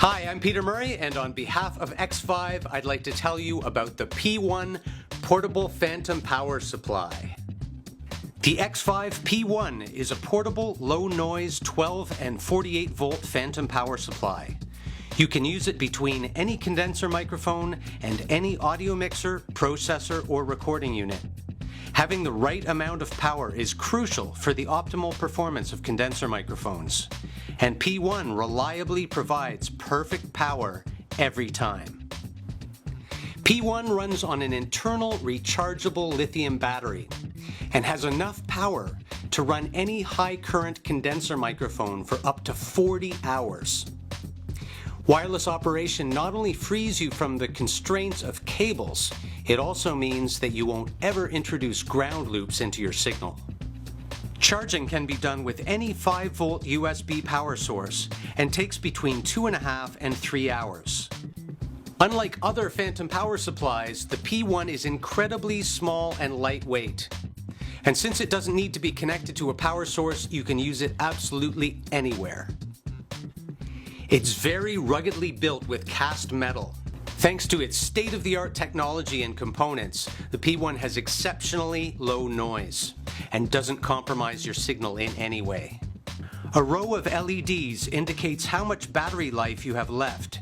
Hi, I'm Peter Murray, and on behalf of Xvive, I'd like to tell you about the P1 Portable Phantom Power Supply. The Xvive P1 is a portable, low-noise 12 and 48-volt phantom power supply. You can use it between any condenser microphone and any audio mixer, processor, or recording unit. Having the right amount of power is crucial for the optimal performance of condenser microphones, and P1 reliably provides perfect power every time. P1 runs on an internal rechargeable lithium battery and has enough power to run any high-current condenser microphone for up to 40 hours. Wireless operation not only frees you from the constraints of cables, it also means that you won't ever introduce ground loops into your signal. Charging can be done with any 5-volt USB power source and takes between 2.5 and 3 hours. Unlike other phantom power supplies, the P1 is incredibly small and lightweight. And since it doesn't need to be connected to a power source, you can use it absolutely anywhere. It's very ruggedly built with cast metal. Thanks to its state-of-the-art technology and components, the P1 has exceptionally low noise and doesn't compromise your signal in any way. A row of LEDs indicates how much battery life you have left,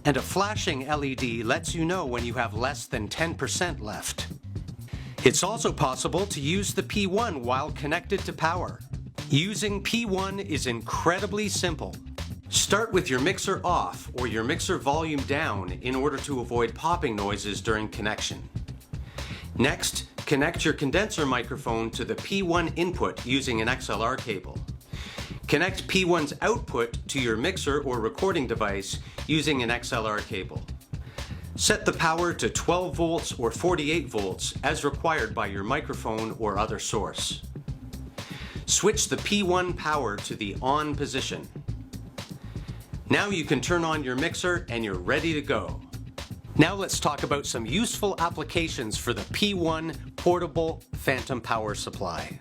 and a flashing LED lets you know when you have less than 10% left. It's also possible to use the P1 while connected to power. Using P1 is incredibly simple. Start with your mixer off or your mixer volume down in order to avoid popping noises during connection. Next, connect your condenser microphone to the P1 input using an XLR cable. Connect P1's output to your mixer or recording device using an XLR cable. Set the power to 12 volts or 48 volts as required by your microphone or other source. Switch the P1 power to the on position. Now you can turn on your mixer and you're ready to go. Now let's talk about some useful applications for the P1 Portable Phantom Power Supply.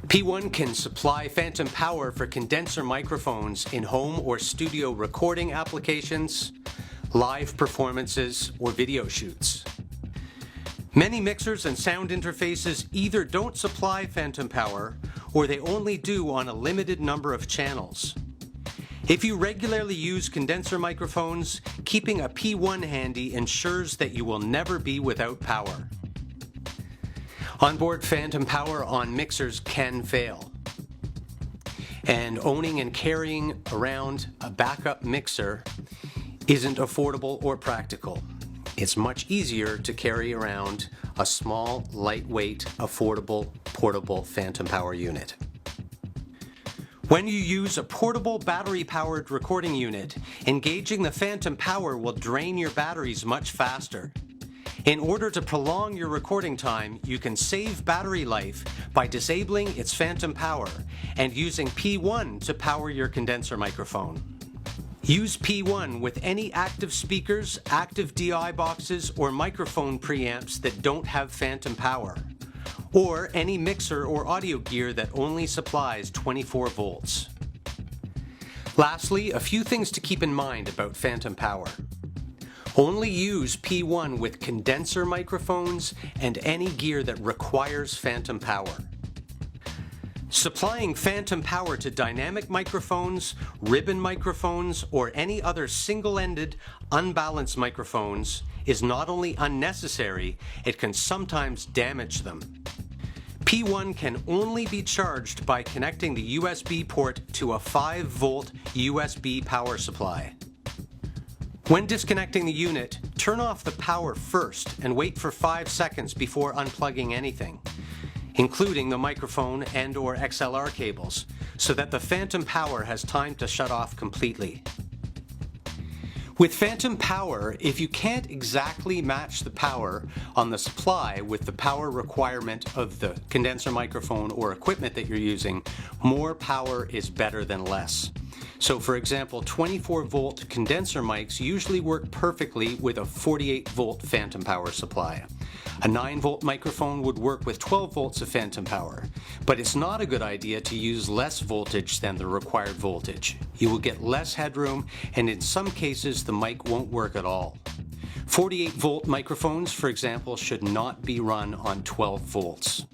P1 can supply phantom power for condenser microphones in home or studio recording applications, live performances, or video shoots. Many mixers and sound interfaces either don't supply phantom power or they only do on a limited number of channels. If you regularly use condenser microphones, keeping a P1 handy ensures that you will never be without power. Onboard phantom power on mixers can fail, and owning and carrying around a backup mixer isn't affordable or practical. It's much easier to carry around a small, lightweight, affordable, portable phantom power unit. When you use a portable battery-powered recording unit, engaging the phantom power will drain your batteries much faster. In order to prolong your recording time, you can save battery life by disabling its phantom power and using P1 to power your condenser microphone. Use P1 with any active speakers, active DI boxes, or microphone preamps that don't have phantom power, or any mixer or audio gear that only supplies 24 volts. Lastly, a few things to keep in mind about phantom power. Only use P1 with condenser microphones and any gear that requires phantom power. Supplying phantom power to dynamic microphones, ribbon microphones, or any other single-ended, unbalanced microphones is not only unnecessary, it can sometimes damage them. P1 can only be charged by connecting the USB port to a 5-volt USB power supply. When disconnecting the unit, turn off the power first and wait for 5 seconds before unplugging anything, including the microphone and/or XLR cables, so that the phantom power has time to shut off completely. With phantom power, if you can't exactly match the power on the supply with the power requirement of the condenser microphone or equipment that you're using, more power is better than less. So for example, 24-volt condenser mics usually work perfectly with a 48-volt phantom power supply. A 9-volt microphone would work with 12 volts of phantom power, but it's not a good idea to use less voltage than the required voltage. You will get less headroom, and in some cases the mic won't work at all. 48-volt microphones, for example, should not be run on 12 volts.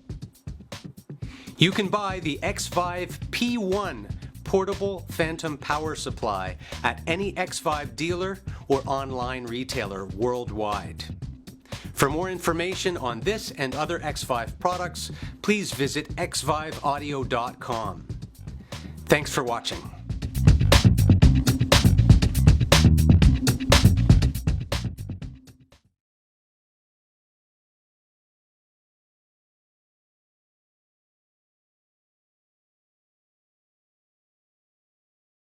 You can buy the Xvive P1 portable phantom power supply at any Xvive dealer or online retailer worldwide. For more information on this and other Xvive products, please visit xviveaudio.com. Thanks for watching.